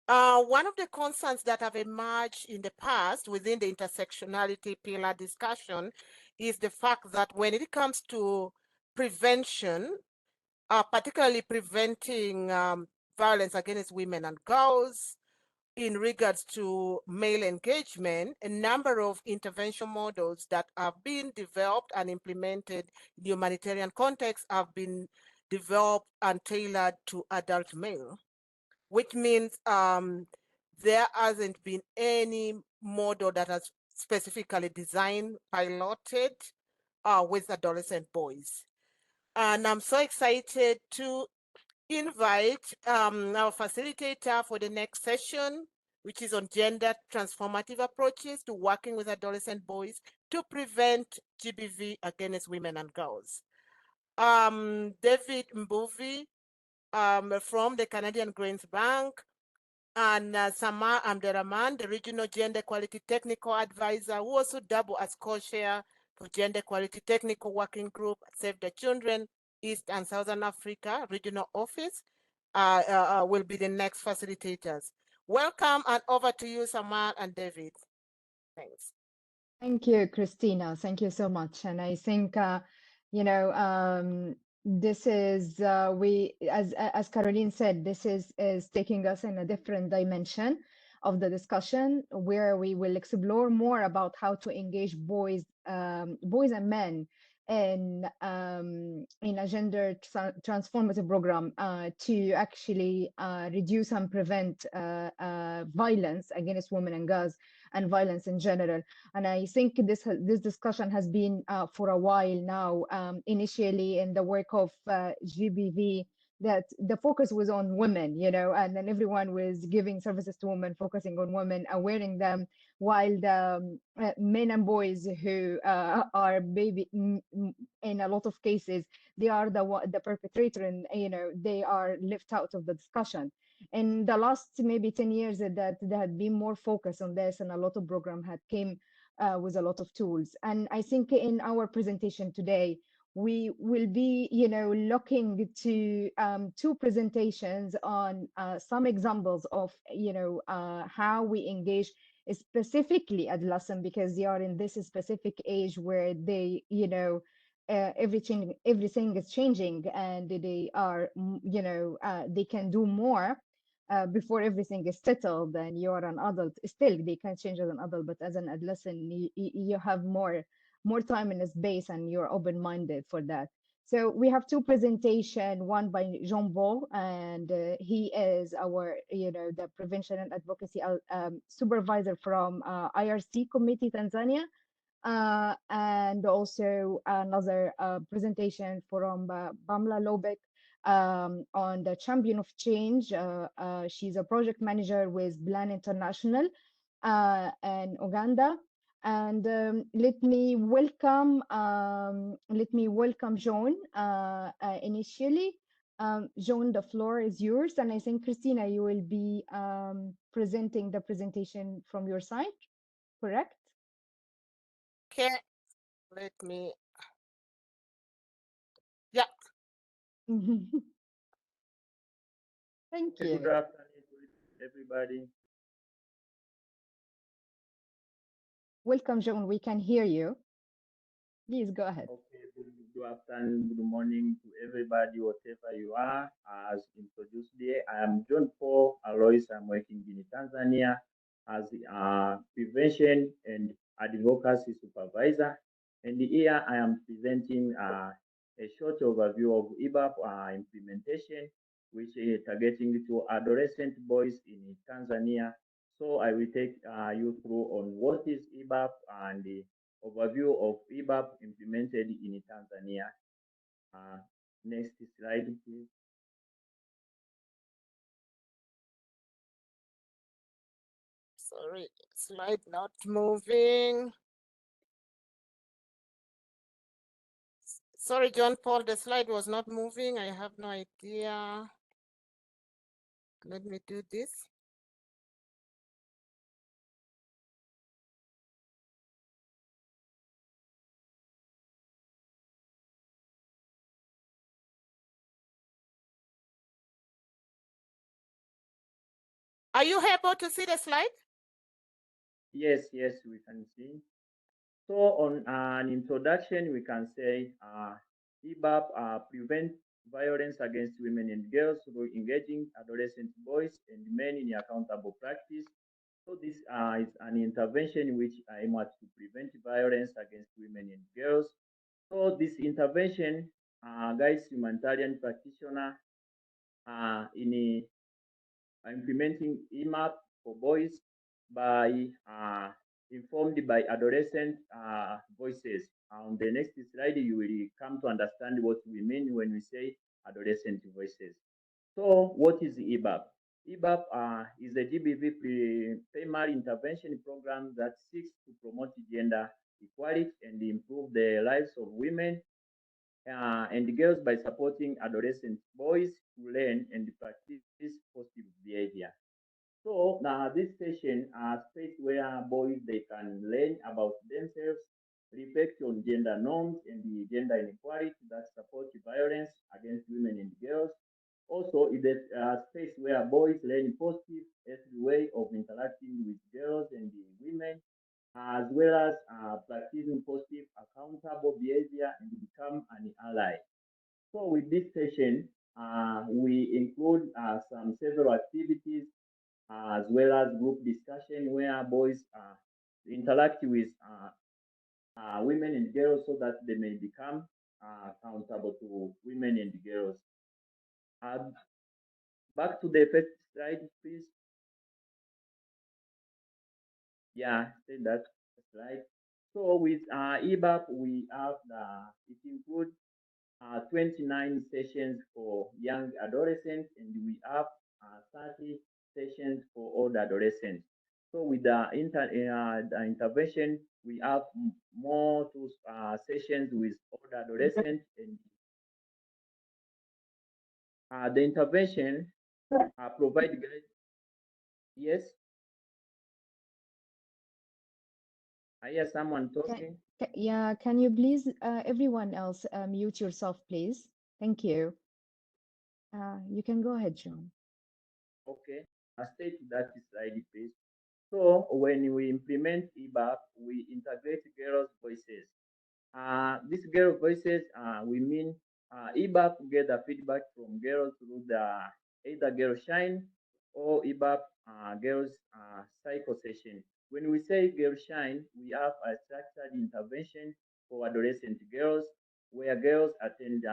One of the concerns that have emerged in the past within the intersectionality pillar discussion is the fact that when it comes to prevention, particularly preventing violence against women and girls, in regards to male engagement, a number of intervention models that have been developed and implemented in the humanitarian context have been developed and tailored to adult male, which means there hasn't been any model that has specifically designed, piloted with adolescent boys. And I'm so excited to invite our facilitator for the next session, which is on gender transformative approaches to working with adolescent boys to prevent GBV against women and girls. David Mbuvi from the Canadian Grains Bank, and Samar Abdelrahman, the Regional Gender Equality Technical Advisor, who also double as co-chair for Gender Equality Technical Working Group at Save the Children, East and Southern Africa Regional Office, will be the next facilitators. Welcome, and over to you, Samar and David. Thanks. Thank you, Christina. Thank you so much. And I think, you know, this is as Caroline said, this is taking us in a different dimension of the discussion, where we will explore more about how to engage boys, boys and men in a gender transformative program to actually reduce and prevent violence against women and girls and violence in general. And I think this discussion has been for a while now, initially in the work of GBV, that the focus was on women, you know, and then everyone was giving services to women, focusing on women, awareing them, while the men and boys who are in a lot of cases, they are the perpetrator, and you know, they are left out of the discussion. In the last maybe 10 years, that there had been more focus on this, and a lot of program had came with a lot of tools. And I think in our presentation today, we will be, you know, looking to two presentations on some examples of, you know, how we engage specifically adolescent, because they are in this specific age where they, you know, everything is changing, and they are, you know, they can do more before everything is settled. And you're an adult, still they can change as an adult, but as an adolescent, you have more time in space, and you're open-minded for that. So we have two presentation, one by Jean Paul, and he is our, you know, the prevention and advocacy supervisor from IRC Committee Tanzania, and also another presentation from Pamela Lubik on the Champion of Change. She's a project manager with Plan International in Uganda. And let me welcome Joan initially. Joan, the floor is yours, and I think Christina, you will be presenting the presentation from your side, correct? Okay, let me, yeah. Thank Good you. afternoon, everybody. Welcome, Joan. We can hear you. Please go ahead. Okay, good afternoon, good morning to everybody, whatever you are. As introduced there, I am John Paul Aloyce. I'm working in Tanzania as a prevention and advocacy supervisor. And here I am presenting a short overview of EBAP implementation, which is targeting to adolescent boys in Tanzania. So I will take you through on what is EBAP and the overview of EBAP implemented in Tanzania. Next slide, please. Sorry, slide not moving. Sorry, John Paul, the slide was not moving. I have no idea. Let me do this. Are you able to see the slide? Yes, we can see. So on an introduction, we can say EBAP prevent violence against women and girls through engaging adolescent boys and men in accountable practice. So this is an intervention which aims to prevent violence against women and girls. So this intervention guides humanitarian practitioner in implementing EMAP for boys by informed by adolescent voices. On the next slide, you will come to understand what we mean when we say adolescent voices. So what is EBAP? EBAP is a GBV primary intervention program that seeks to promote gender equality and improve the lives of women and girls by supporting adolescent boys to learn and practice positive behavior. So now this session are space where boys they can learn about themselves, reflect on gender norms and the gender inequality that support violence against women and girls. Also, it is a space where boys learn positive, healthy way of interacting with girls and the women, as well as practicing positive, accountable behavior and become an ally. So with this session, we include some several activities as well as group discussion where boys interact with women and girls so that they may become accountable to women and girls. Back to the first slide, please. Yeah, say that slide. So with EBAP, we have it includes 29 sessions for young adolescents, and we have 30 sessions for old adolescents. So with the intervention, we have more sessions with old adolescents, and the intervention provide guide. Yes, I hear someone talking. Yeah, can you please, everyone else, mute yourself, please? Thank you. You can go ahead, John. Okay, I'll stay to that slide, please. So when we implement EBAP, we integrate girls' voices. These girl voices, we mean EBAP get the feedback from girls through the either girl shine or EBAP girls cycle session. When we say girl shine, we have a structured intervention for adolescent girls where girls attend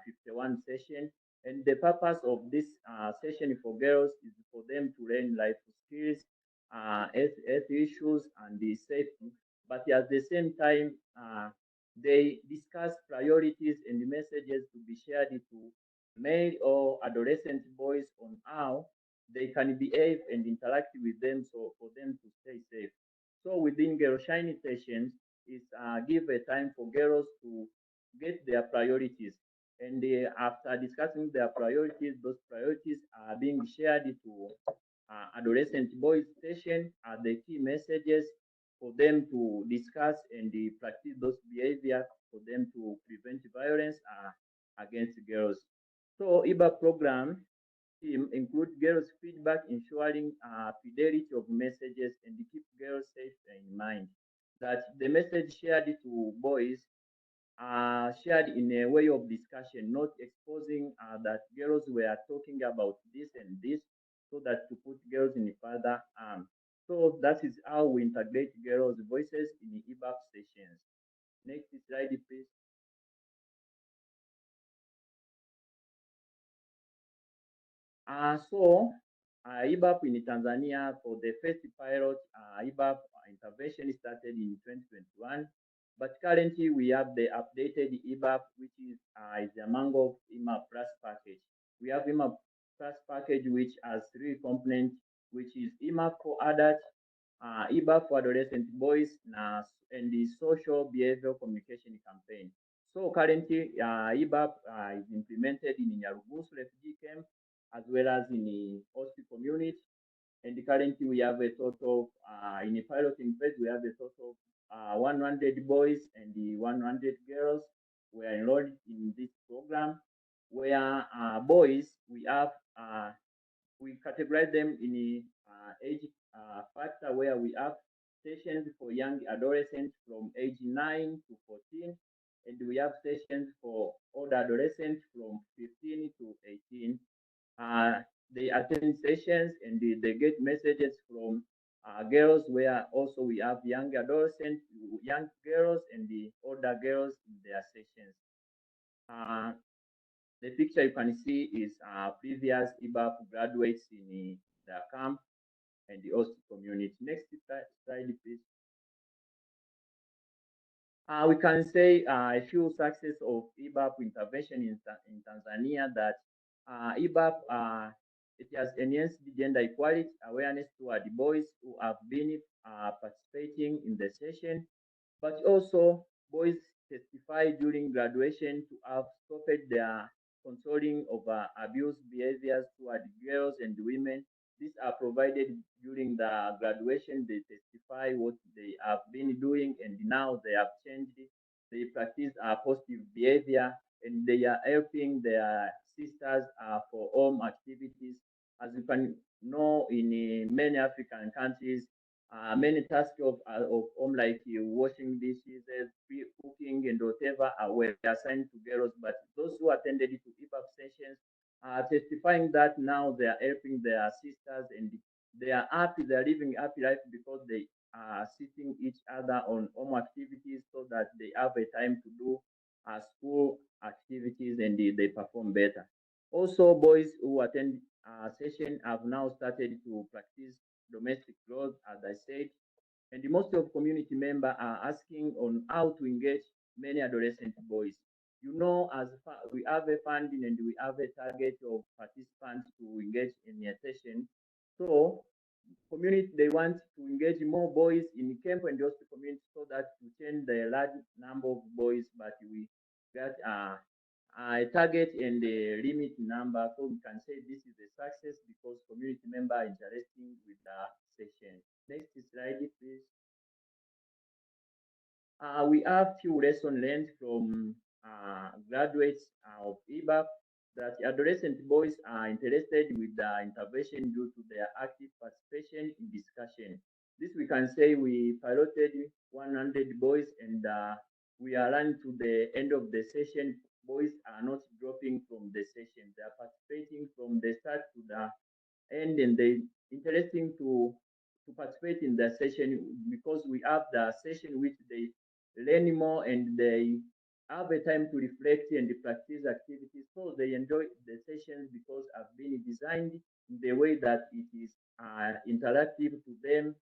51 session. And the purpose of this session for girls is for them to learn life skills, health issues, and the safety. But at the same time, they discuss priorities and messages to be shared to male or adolescent boys on how they can behave and interact with them so for them to stay safe. So within Girl Shiny sessions, is give a time for girls to get their priorities. And after discussing their priorities, those priorities are being shared to adolescent boys session are the key messages for them to discuss and practice those behaviors for them to prevent violence against girls. So IBA program team include girls feedback, ensuring fidelity of messages and keep girls safe in mind. That the message shared to boys shared in a way of discussion, not exposing that girls were talking about this and this, so that to put girls in further harm. So that is how we integrate girls' voices in the EBAP sessions. Next slide, please. EBAP in Tanzania for the first pilot EBAP intervention started in 2021, but currently we have the updated EBAP, which is the Mango EMAP Plus package. We have EMAP Plus package, which has 3 components, which is EMAP for adults, EBAP for adolescent boys, and the social behavioral communication campaign. So currently, EBAP is implemented in Nyarugusu refugee camp as well as in the host community. And currently, we have a total in the piloting phase. We have a total of 100 boys and the 100 girls were enrolled in this program. Where boys we have we categorize them in we have sessions for young adolescents from age 9 to 14, and we have sessions for older adolescents from 15 to 18. They attend sessions and they get messages from girls, where also we have young adolescents, young girls, and the older girls in their sessions. The picture you can see is previous IBAP graduates in the camp and the host community. Next slide, please. We can say a few success of IBAP intervention in Tanzania, that IBAP, it has enhanced gender equality awareness toward the boys who have been participating in the session, but also boys testify during graduation to have stopped their controlling of abuse behaviors toward girls and women. These are provided during the graduation. They testify what they have been doing, and now they have changed. They practice positive behavior, and they are helping their sisters for home activities. As you can know, in many African countries, many tasks of home, like washing dishes, cooking, and whatever, were assigned to girls. But those who attended to IBAP sessions are testifying that now they are helping their sisters, and they are happy, they are living happy life, because they are sitting each other on home activities, so that they have a time to do school activities, and they perform better. Also, boys who attend session have now started to practice domestic growth, as I said, and the most of community members are asking on how to engage many adolescent boys. You know, we have a funding and we have a target of participants to engage in a session. So community, they want to engage more boys in camp and also community, so that to change the large number of boys, but we got a target and a limit number. So we can say this is a success because community member are interested with the session. Next slide, please. We have few lessons learned from graduates of IBAP, that adolescent boys are interested with the intervention due to their active participation in discussion. This we can say we piloted 100 boys, and we are running to the end of the session. Boys are not dropping from the session. They are participating from the start to the end, and they interesting to participate in the session, because we have the session which they learn more and they have a time to reflect and practice activities. So they enjoy the sessions because have been designed in the way that it is interactive to them.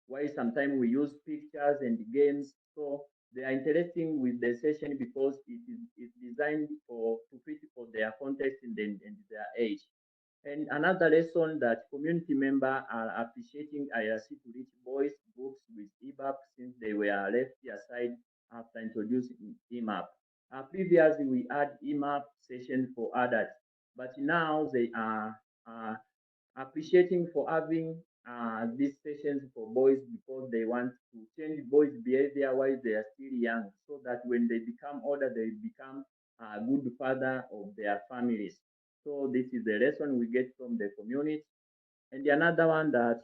Why sometimes we use pictures and games. So they are interesting with the session because it's designed to fit for their context and their age. And another lesson that community members are appreciating IRC to reach boys groups with EBAP, since they were left aside after introducing EMAP. Previously, we had EMAP sessions for adults, but now they are appreciating for having these sessions for boys, because they want to change boys' behavior while they are still young, so that when they become older, they become a good father of their families. So this is the lesson we get from the community. And the another one, that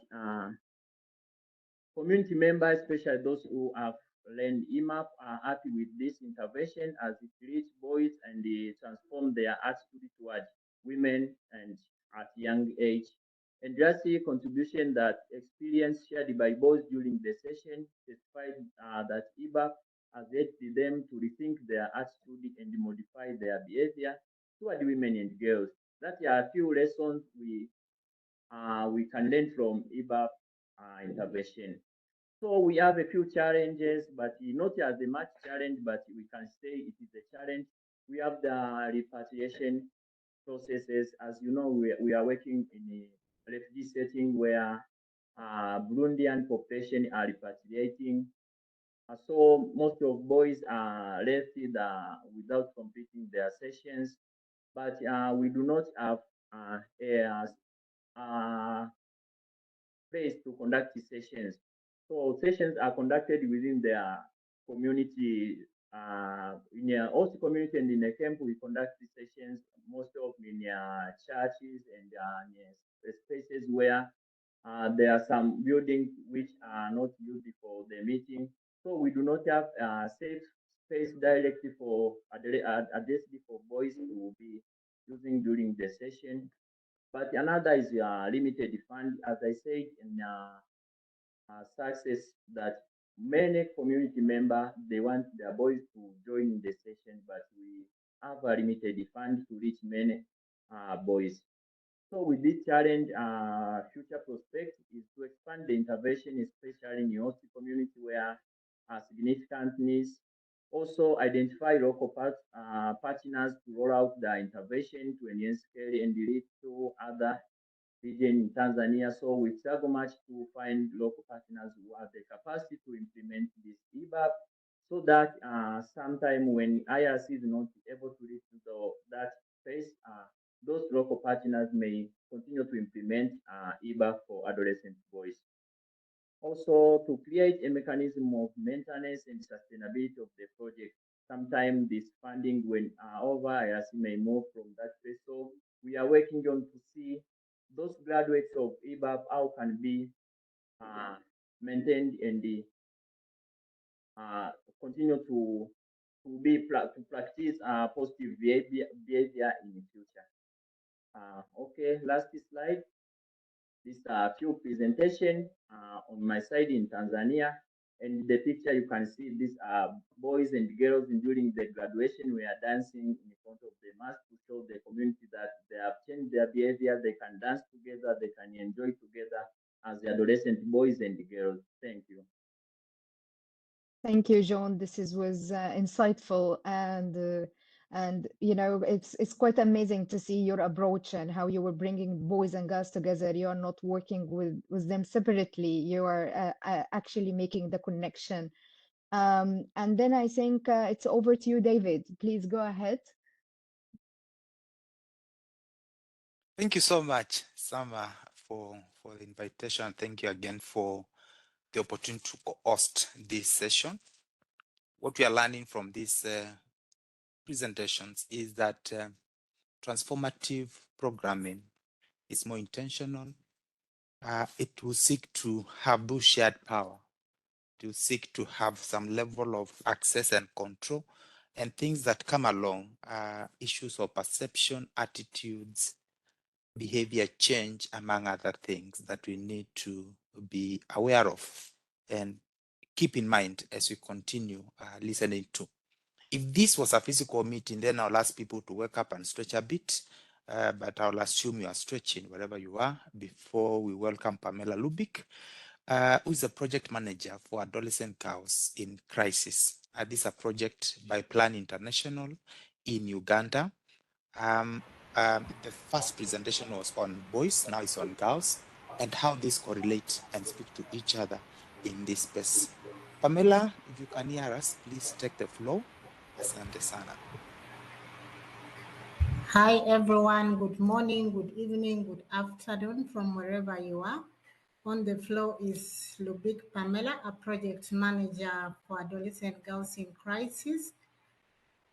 community members, especially those who have learned EMAP, are happy with this intervention, as it reaches boys and they transform their attitude toward women and at young age. And just a contribution that experience shared by boys during the session testified that EBAP has helped them to rethink their attitude and modify their behavior toward women and girls. That are a few lessons we can learn from EBAP intervention. So we have a few challenges, but not as a much challenge, but we can say it is a challenge. We have the repatriation processes. As you know, we are working in a refugee setting where Burundian population are repatriating. So most of boys are left without completing their sessions, but we do not have a place to conduct the sessions. So sessions are conducted within their community. In a host community and in a camp, we conduct the sessions most of in churches and spaces where There are some buildings which are not used for the meeting, so we do not have safe space directly for Adolescent for boys to be using during the session. But another is limited fund, as I said in success, that many community members, they want their boys to join the session, but we have a limited fund to reach many boys. So with this challenge, future prospect is to expand the intervention, especially in your community where significant needs. Also identify local partners to roll out the intervention to enhance scale and lead to other region in Tanzania. So we struggle much to find local partners who have the capacity to implement this EBAP, so that sometime when IRC is not able to reach that space, those local partners may continue to implement EBAP for adolescent boys. Also, to create a mechanism of maintenance and sustainability of the project. Sometimes this funding, when over, IRC may move from that place. So we are working on to see those graduates of EBAP, how can be maintained and continue to practice positive behavior in the future. Okay, last slide. This few presentation on my side in Tanzania. And the picture you can see these are boys and girls during the graduation. We are dancing in front of the mass to show the community that they have changed their behavior. They can dance together. They can enjoy together as the adolescent boys and girls. Thank you. Thank you, John. Was insightful, and you know, it's quite amazing to see your approach and how you were bringing boys and girls together. You are not working with them separately. You are actually making the connection. And then I think it's over to you, David. Please go ahead. Thank you so much, Samar, for the invitation. Thank you again for the opportunity to host this session. What we are learning from these presentations is that transformative programming is more intentional. It will seek to have those shared power, to seek to have some level of access and control, and things that come along, issues of perception, attitudes, behavior change, among other things that we need to be aware of and keep in mind as we continue listening to. If this was a physical meeting, then I'll ask people to wake up and stretch a bit, but I'll assume you are stretching wherever you are before we welcome Pamela Lubik, who is a project manager for adolescent girls in crisis. This is a project by Plan International in Uganda. The first presentation was on boys, now it's on girls, and how these correlate and speak to each other in this space. Pamela, if you can hear us, please take the floor. Asante sana. Hi everyone, good morning, good evening, good afternoon from wherever you are. On the floor is Lubik Pamela, a project manager for adolescent girls in crisis,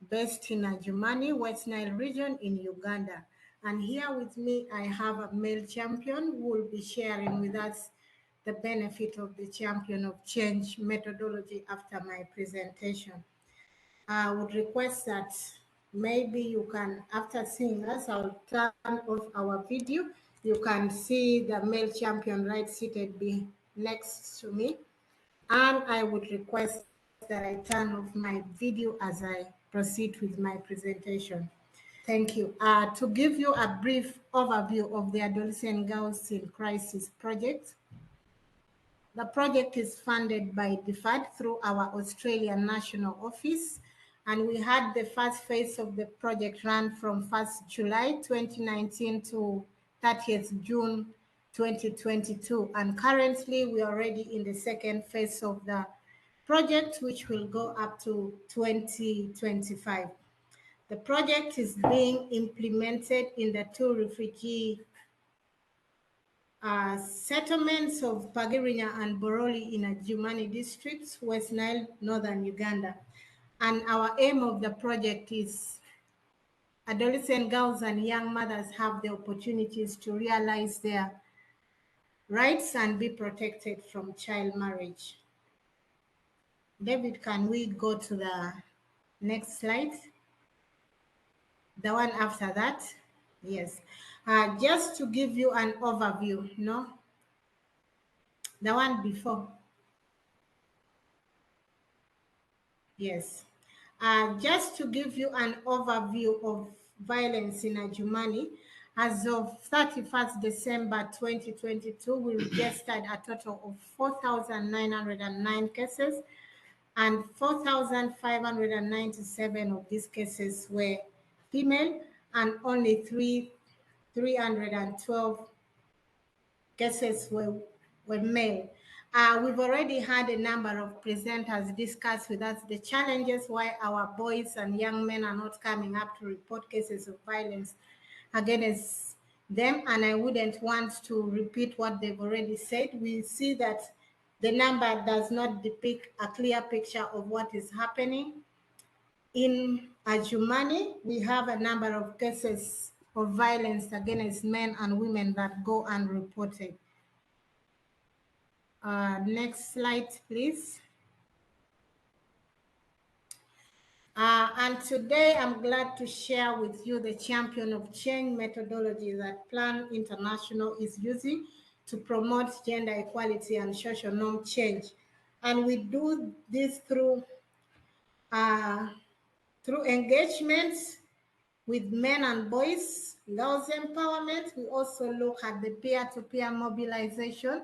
based in Adjumani, West Nile region in Uganda. And here with me, I have a male champion who will be sharing with us the benefit of the champion of change methodology after my presentation. I would request that maybe you can, after seeing us, I'll turn off our video. You can see the male champion right seated next to me. And I would request that I turn off my video as I proceed with my presentation. Thank you. To give you a brief overview of the Adolescent Girls in Crisis project, the project is funded by DFAD through our Australian National Office, and we had the first phase of the project run from 1st July 2019 to 30th June 2022. And currently, we are already in the second phase of the project, which will go up to 2025. The project is being implemented in the two refugee settlements of Pagirinya and Boroli in Adjumani districts, West Nile, northern Uganda. And our aim of the project is adolescent girls and young mothers have the opportunities to realize their rights and be protected from child marriage. David, can we go to the next slide? The one after that? Yes. Just to give you an overview, no? The one before. Yes. Just to give you an overview of violence in Adjumani, as of 31st December 2022, we registered a total of 4,909 cases, and 4,597 of these cases were female, and only 312 cases were male. We've already had a number of presenters discuss with us the challenges why our boys and young men are not coming up to report cases of violence against them, and I wouldn't want to repeat what they've already said. We see that the number does not depict a clear picture of what is happening. In Adjumani, we have a number of cases of violence against men and women that go unreported. Next slide, please. And today I'm glad to share with you the champion of change methodology that Plan International is using to promote gender equality and social norm change. And we do this through engagements with men and boys, girls empowerment. We also look at the peer-to-peer mobilization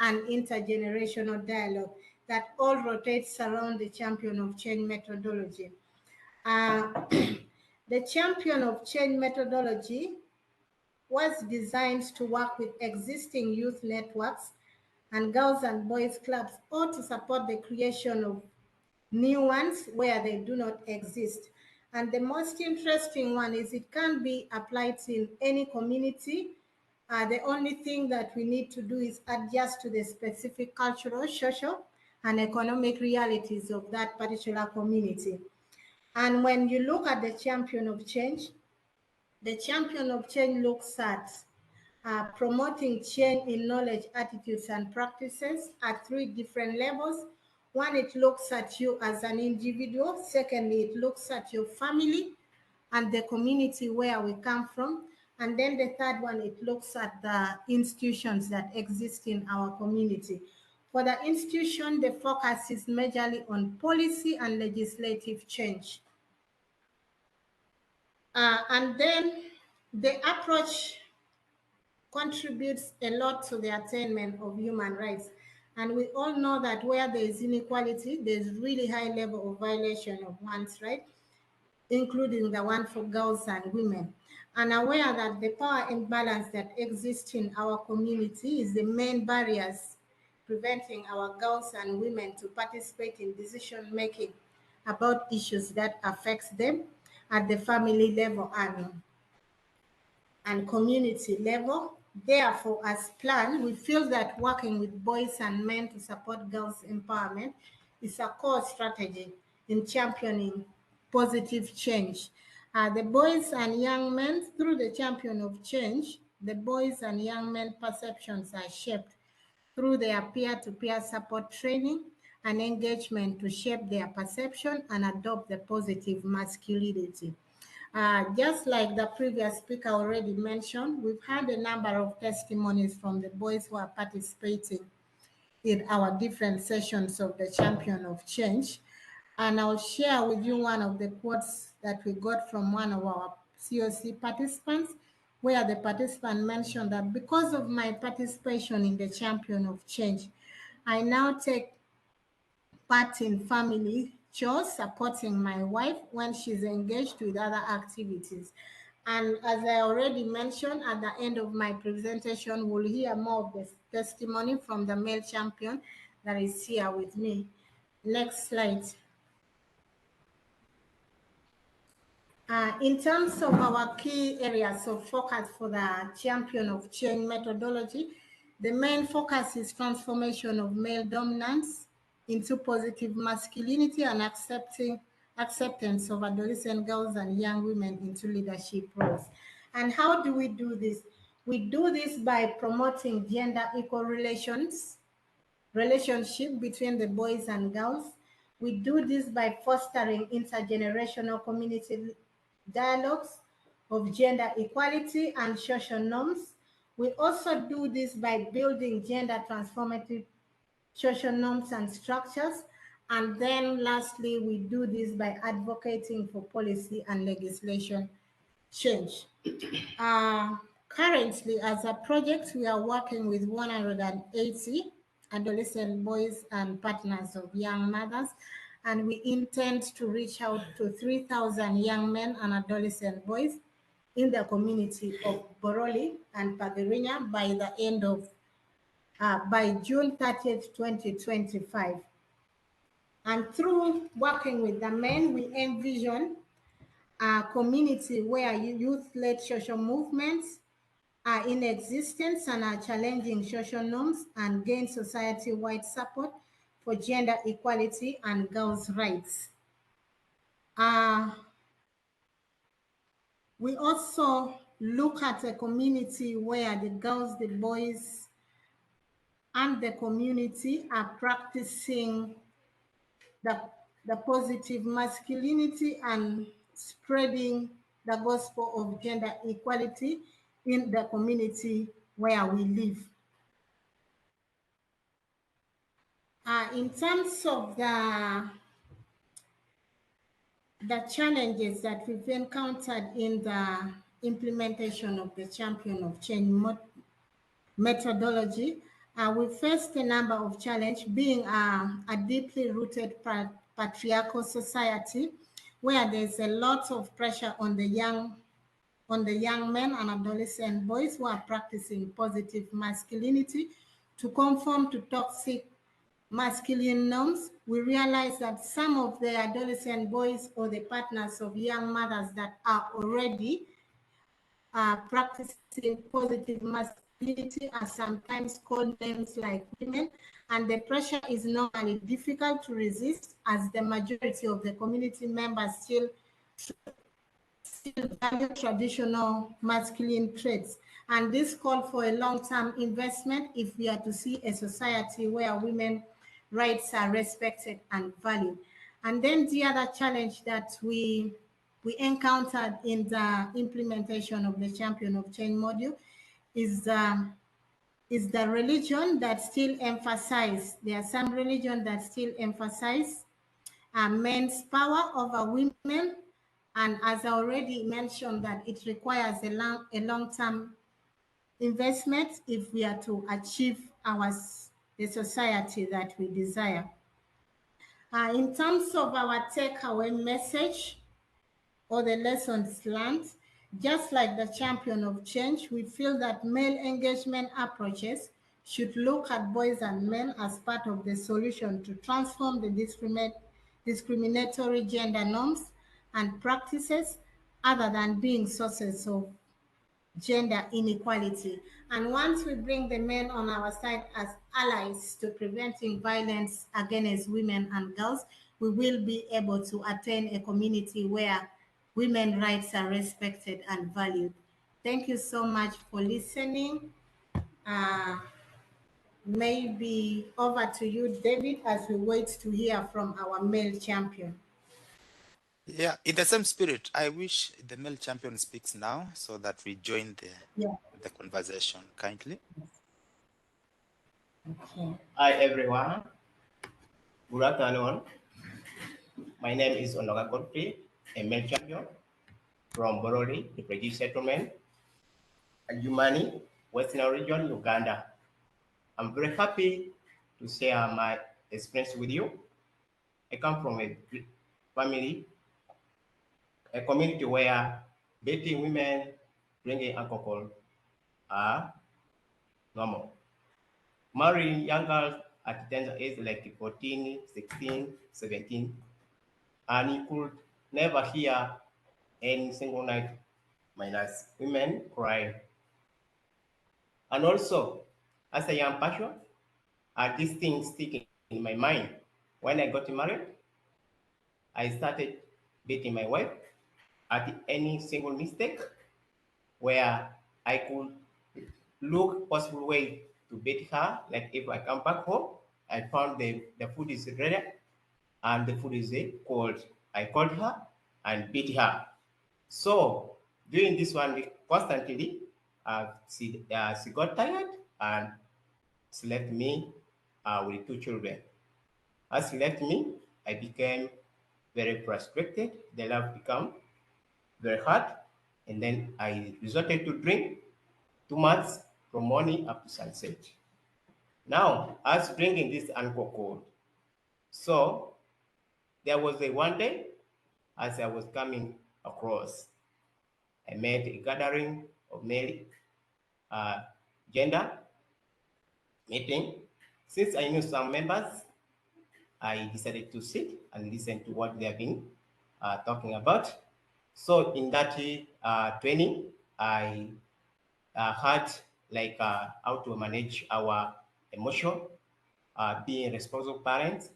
and intergenerational dialogue that all rotates around the champion of change methodology. The champion of change methodology was designed to work with existing youth networks and girls and boys clubs, or to support the creation of new ones where they do not exist. And the most interesting one is it can be applied in any community. The only thing that we need to do is adjust to the specific cultural, social, and economic realities of that particular community. And when you look at the champion of change looks at promoting change in knowledge, attitudes, and practices at 3 different levels. One, it looks at you as an individual. Secondly, it looks at your family and the community where we come from. And then the third one, it looks at the institutions that exist in our community. For the institution, the focus is majorly on policy and legislative change. And then the approach contributes a lot to the attainment of human rights. And we all know that where there is inequality, there's really high level of violation of one's rights, including the one for girls and women. And aware that the power imbalance that exists in our community is the main barriers preventing our girls and women to participate in decision making about issues that affects them at the family level and community level. Therefore, as planned, we feel that working with boys and men to support girls' empowerment is a core strategy in championing positive change. The boys and young men, through the champion of change, the boys and young men perceptions are shaped through their peer-to-peer support training and engagement to shape their perception and adopt the positive masculinity. Just like the previous speaker already mentioned, we've had a number of testimonies from the boys who are participating in our different sessions of the Champion of Change. And I'll share with you one of the quotes that we got from one of our COC participants, where the participant mentioned that because of my participation in the Champion of Change, I now take part in family chores, supporting my wife when she's engaged with other activities. And as I already mentioned, at the end of my presentation, we'll hear more of the testimony from the male champion that is here with me. Next slide. In terms of our key areas of focus for the champion of change methodology, the main focus is transformation of male dominance into positive masculinity and acceptance of adolescent girls and young women into leadership roles. And how do we do this? We do this by promoting gender equal relationship between the boys and girls. We do this by fostering intergenerational community dialogues of gender equality and social norms. We also do this by building gender transformative social norms and structures. And then lastly, we do this by advocating for policy and legislation change. Currently, as a project, we are working with 180 adolescent boys and partners of young mothers, and we intend to reach out to 3,000 young men and adolescent boys in the community of Boroli and Pagirinya by the end of by June 30th, 2025. And through working with the men, we envision a community where youth-led social movements are in existence and are challenging social norms and gain society-wide support for gender equality and girls' rights. We also look at a community where the girls, the boys, and the community are practicing the positive masculinity and spreading the gospel of gender equality in the community where we live. In terms of the challenges that we've encountered in the implementation of the Champion of Change methodology, we faced a number of challenges, being a deeply rooted patriarchal society where there's a lot of pressure on the young men and adolescent boys who are practicing positive masculinity to conform to toxic masculine norms. We realize that some of the adolescent boys or the partners of young mothers that are already practicing positive masculinity are sometimes called names like women, and the pressure is normally difficult to resist as the majority of the community members still value traditional masculine traits. And this called for a long-term investment if we are to see a society where women's rights are respected and valued. And then the other challenge that we encountered in the implementation of the Champion of Change module is the religion that still emphasize, there are some religions that still emphasize men's power over women. And as I already mentioned, that it requires a long-term investment if we are to achieve the society that we desire. In terms of our takeaway message or the lessons learned, just like the Champion of Change, we feel that male engagement approaches should look at boys and men as part of the solution to transform the discriminatory gender norms and practices other than being sources of gender inequality. And once we bring the men on our side as allies to preventing violence against women and girls, we will be able to attain a community where women's rights are respected and valued. Thank you so much for listening. Maybe over to you, David, as we wait to hear from our male champion. Yeah, in the same spirit, I wish the male champion speaks now so that we join the conversation kindly. Okay. Hi everyone, good afternoon. My name is Onoga Godfrey, a male champion from Boroli, the Refugee Settlement, Adjumani, Western Region, Uganda. I'm very happy to share my experience with you. I come from a family, a community where dating women, drinking alcohol are normal. Marrying young girls at tender age like 14, 16, 17, and you could never hear any single night minus women cry. And also, as a young person, this thing sticking in my mind. When I got married, I started beating my wife at any single mistake where I could look possible way to beat her. Like if I come back home, I found the food is ready and the food is cold. I called her and beat her. So doing this one constantly, she got tired and she left me with 2 children. As she left me, I became very frustrated. The life became very hard, and then I resorted to drink 2 months from morning up to sunset. Now, I was drinking this alcohol. So there was a one day as I was coming across, I met a gathering of male gender meeting. Since I knew some members, I decided to sit and listen to what they have been talking about. So in that training, I had like how to manage our emotion, being responsible parents,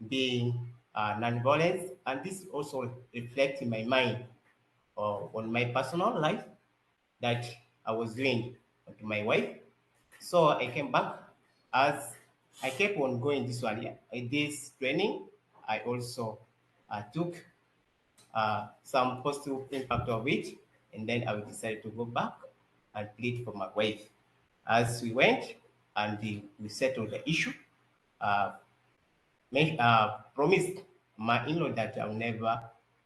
being non-violent, and this also reflects in my mind on my personal life that I was doing to my wife. So I came back as I kept on going this one. Yeah, this training, I also took some positive impact of it, and then I decided to go back and plead for my wife. As we went and we settled the issue, promised my in-law that I'll never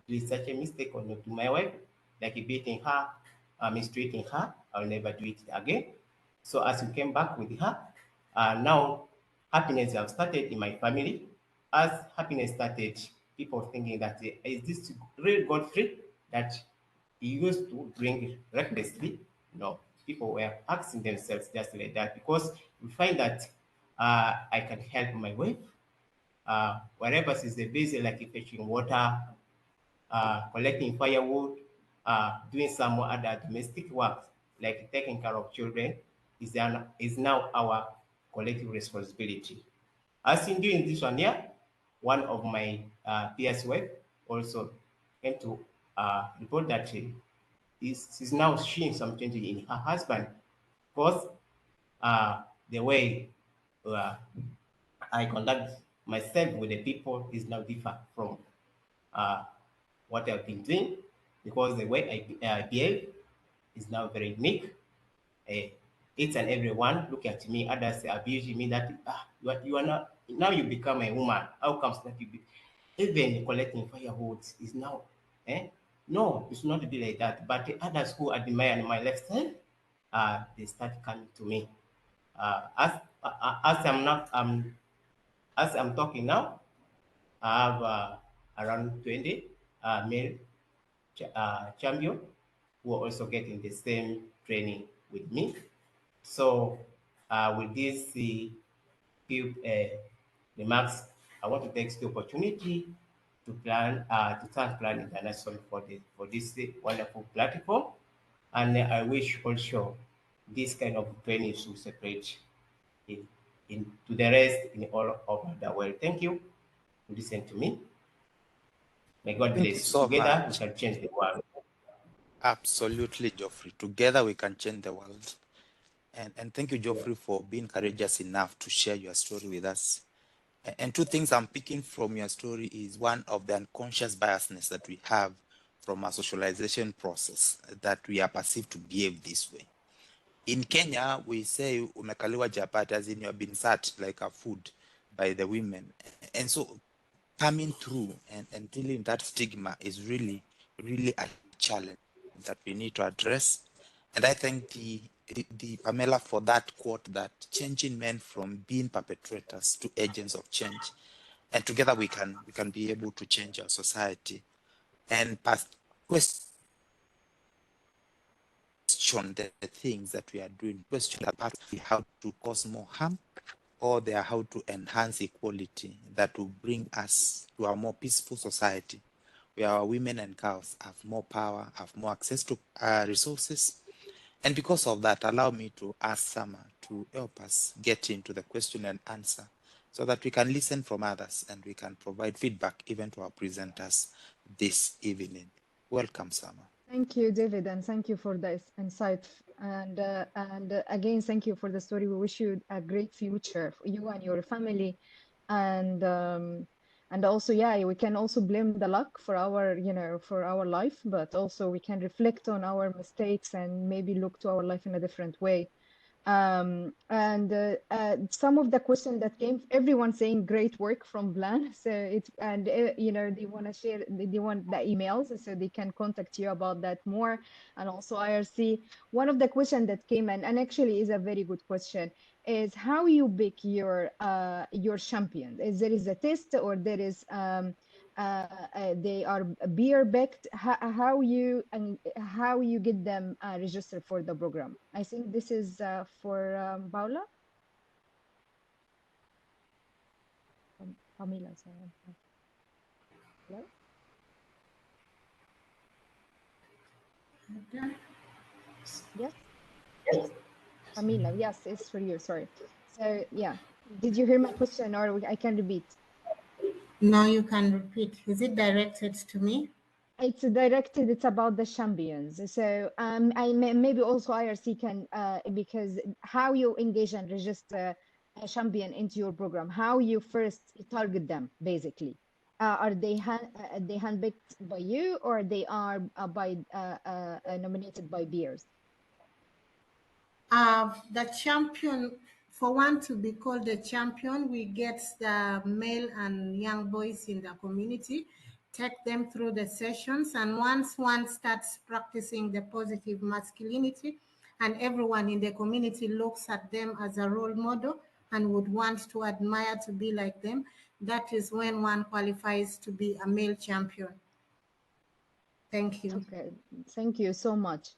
do such a mistake or not to my wife, like beating her, mistreating her. I'll never do it again. So as we came back with her, now happiness have started in my family. As happiness started, people thinking that is this real Godfrey that he used to drink recklessly? No, people were asking themselves just like that because we find that I can help my wife wherever she's busy, like fetching water, collecting firewood, doing some other domestic work, like taking care of children, is now our collective responsibility. As in doing this one here, one of my peers' wife also came to report that she's now seeing some changes in her husband because the way I conduct myself with the people is now different from what I've been doing because the way I behave is now very unique. Each and everyone look at me, others abuse me that you are not, now you become a woman. How comes that you be, even collecting firewood is now, no, it's not to be like that. But the others who admire my lifestyle, they start coming to me. As I'm not, as I'm talking now, I have around 20 male champion who are also getting the same training with me. So with this few remarks, I want to take the opportunity to thank Plan International for this wonderful platform, and I wish also this kind of training should separate to the rest in all over the world. Thank you to listen to me. May God Thank you bless you. so Together we much. can change the world. Absolutely, Geoffrey. Together we can change the world. And thank you, Geoffrey, for being courageous enough to share your story with us. And two things I'm picking from your story is one of the unconscious biasness that we have from our socialization process, that we are perceived to behave this way. In Kenya, we say umekaliwa chapati, as in you have been sat like a food by the women. And so coming through and dealing that stigma is really, really a challenge that we need to address. And I thank the Pamela for that quote, that changing men from being perpetrators to agents of change. And together we can be able to change our society and question the things that we are doing, question how to cause more harm, or they are how to enhance equality that will bring us to a more peaceful society where our women and girls have more power, have more access to resources. And because of that, allow me to ask Samar to help us get into the question and answer so that we can listen from others and we can provide feedback even to our presenters this evening. Welcome, Samar. Thank you, David, and thank you for this And again, thank you for the story. We wish you a great future for you and your family. And also, yeah, we can also blame the luck for our, for our life, but also we can reflect on our mistakes and maybe look to our life in a different way. And some of the questions that came, everyone saying great work from Blan. So it's, and they want to share, they want the emails so they can contact you about that more. And also IRC, one of the questions that came in, and actually is a very good question, is how you pick your champion. Is there is a test, or there is they are beer backed? How you get them registered for the program? I think this is for Paula. Pamela, sorry. Hello? Yes. Pamela, yes, it's for you. Sorry. So yeah, did you hear my question, or I can repeat? No, you can repeat. Is it directed to me? It's directed, it's about the champions. So maybe also IRC can, because how you engage and register a champion into your program, how you first target them, basically. Are they handpicked by you, or they are nominated by peers? The champion, for one to be called a champion, we get the male and young boys in the community, take them through the sessions, and once one starts practicing the positive masculinity, and everyone in the community looks at them as a role model and would want to admire to be like them, that is when one qualifies to be a male champion. Thank you. Okay, thank you so much.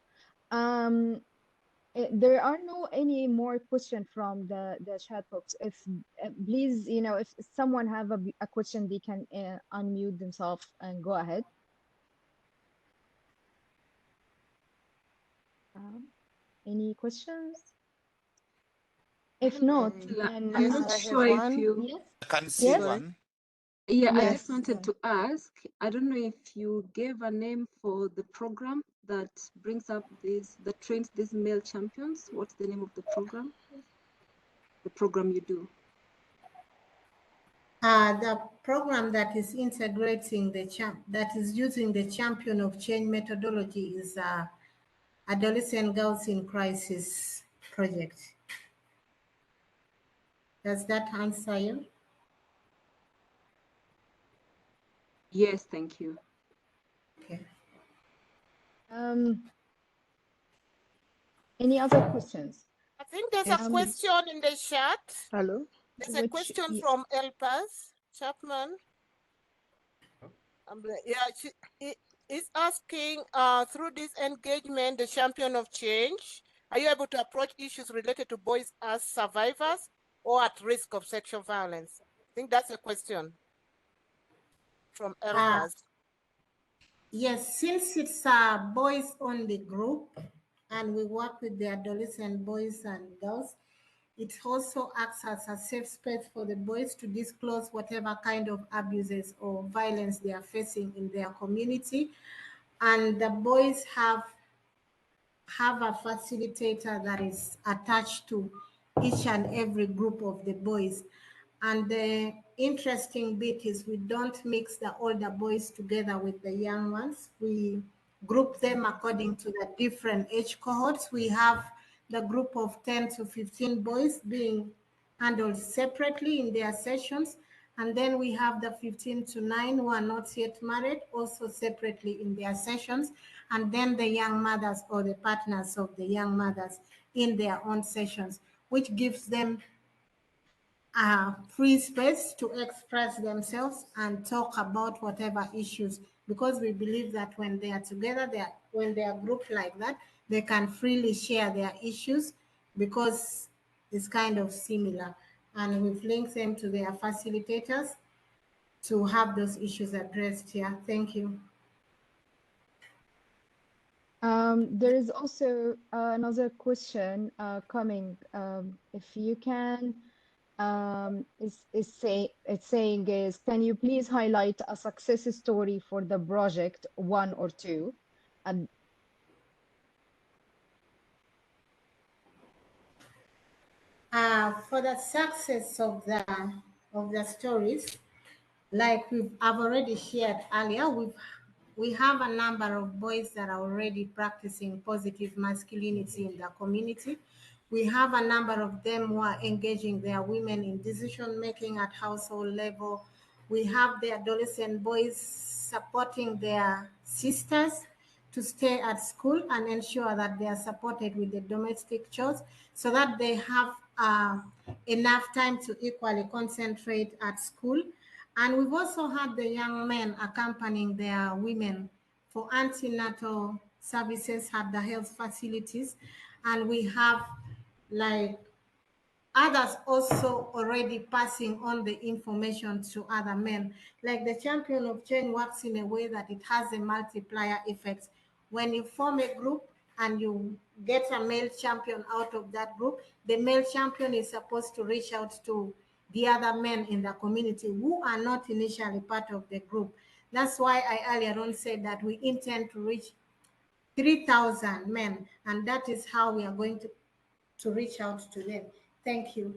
There are no any more question from the chat box. If please, if someone have a question, they can unmute themselves and go ahead. Any questions? If not, then I'm not sure if you. Yes. I can see one. Yeah, Yes. I just wanted to ask, I don't know if you gave a name for the program that brings up that trains these male champions. What's the name of the program? The program you do? The program that is integrating that is using the champion of change methodology is Adolescent Girls in Crisis project. Does that answer you? Yes, thank you. Okay. Any other questions? I think there's a question in the chat. Hello. There's a question from Elpaz Chapman. Yeah, she is asking, through this engagement, the champion of change, are you able to approach issues related to boys as survivors or at risk of sexual violence? I think that's a question from Elpaz. Yes, since it's a boys-only group and we work with the adolescent boys and girls, it also acts as a safe space for the boys to disclose whatever kind of abuses or violence they are facing in their community. And the boys have a facilitator that is attached to each and every group of the boys. And the interesting bit is we don't mix the older boys together with the young ones. We group them according to the different age cohorts. We have the group of 10 to 15 boys being handled separately in their sessions. And then we have the 15 to 9 who are not yet married, also separately in their sessions. And then the young mothers or the partners of the young mothers in their own sessions, which gives them free space to express themselves and talk about whatever issues, because we believe that when they are together, when they are grouped like that, they can freely share their issues because it's kind of similar. And we've linked them to their facilitators to have those issues addressed here. Thank you. There is also another question coming. If you can, it's saying is, can you please highlight a success story for the project, one or two? And For the success of the stories, like I've already shared earlier, we have a number of boys that are already practicing positive masculinity in the community. We have a number of them who are engaging their women in decision making at household level. We have the adolescent boys supporting their sisters to stay at school and ensure that they are supported with the domestic chores so that they have enough time to equally concentrate at school. And we've also had the young men accompanying their women for antenatal services at the health facilities. And we have like others also already passing on the information to other men. Like the champion of change works in a way that it has a multiplier effect. When you form a group and you get a male champion out of that group, the male champion is supposed to reach out to the other men in the community who are not initially part of the group. That's why I earlier on said that we intend to reach 3,000 men, and that is how we are going to reach out to them. Thank you.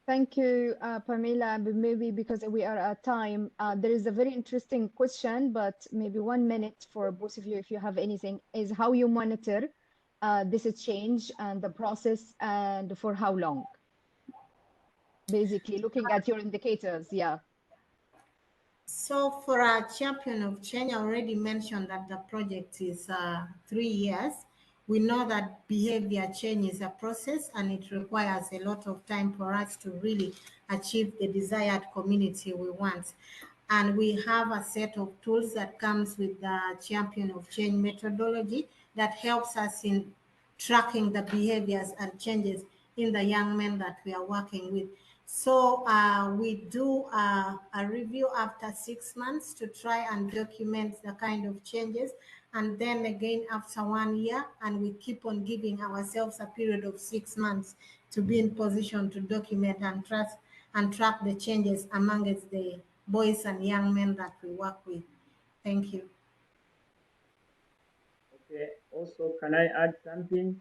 Thank you, Pamela. But maybe because we are at time, there is a very interesting question, but maybe 1 minute for both of you, if you have anything, is how you monitor this change and the process, and for how long? Basically, looking at your indicators, yeah. So for our champion of change, I already mentioned that the project is 3 years. We know that behavior change is a process and it requires a lot of time for us to really achieve the desired community we want. And we have a set of tools that comes with the champion of change methodology that helps us in tracking the behaviors and changes in the young men that we are working with. So we do a review after 6 months to try and document the kind of changes. And then again after 1 year, and we keep on giving ourselves a period of 6 months to be in position to document and track the changes amongst the boys and young men that we work with. Thank you. Okay, also, can I add something?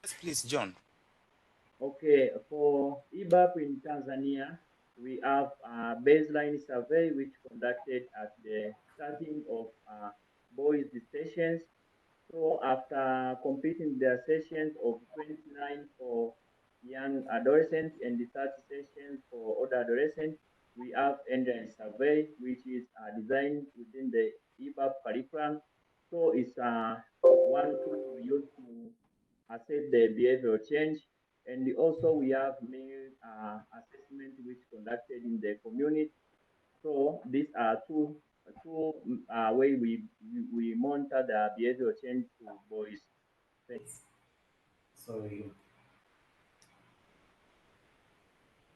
Yes, please, John. Okay, for IBAP in Tanzania, we have a baseline survey which conducted at the starting of boys' sessions. So after completing their sessions of 29 for young adolescents and the 30 sessions for older adolescents, we have endurance survey, which is designed within the IBAP curriculum. So it's one tool we use to assess the behavioral change. And also we have male assessment which conducted in the community. So these are two way we monitor the behavioral change to boys. Sorry.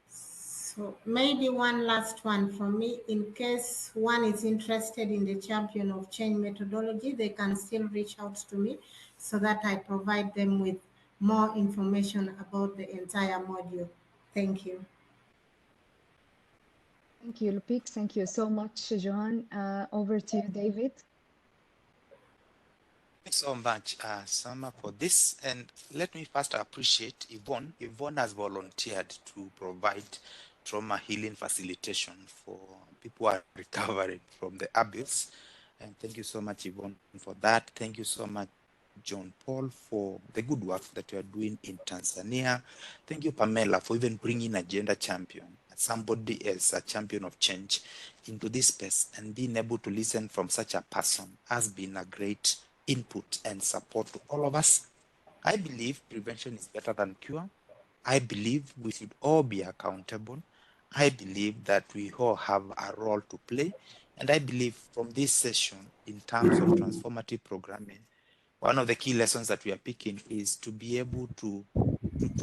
So maybe one last one from me. In case one is interested in the champion of change methodology, they can still reach out to me so that I provide them with more information about the entire module. Thank you. Thank you, Lubik. Thank you so much, Johan. Over to you, David. Thanks so much, Samar, for this. And let me first appreciate Yvonne. Yvonne has volunteered to provide trauma healing facilitation for people who are recovering from the abuse. And thank you so much, Yvonne, for that. Thank you so much, John Paul, for the good work that you are doing in Tanzania. Thank you, Pamela, for even bringing a gender champion, somebody as a champion of change, into this space, and being able to listen from such a person has been a great input and support to all of us. I believe prevention is better than cure. I believe we should all be accountable. I believe that we all have a role to play. And I believe from this session, in terms of transformative programming, one of the key lessons that we are picking is to be able to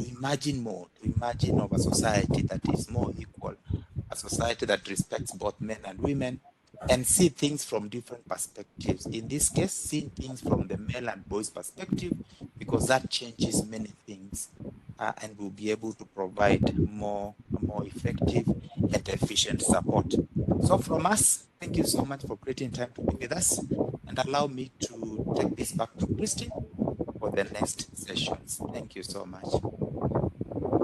imagine more, to imagine of a society that is more equal, a society that respects both men and women, and see things from different perspectives. In this case, seeing things from the male and boys' perspective, because that changes many things, and we'll be able to provide more effective and efficient support. So from us, thank you so much for creating time to be with us, and allow me to take this back to Christine for the next sessions. Thank you so much.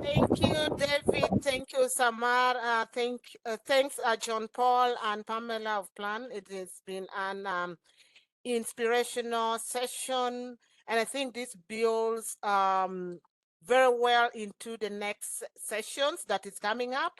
Thank you, David. Thank you, Samar. Thanks, John Paul and Pamela of Plan. It has been an inspirational session, and I think this builds very well into the next sessions that is coming up.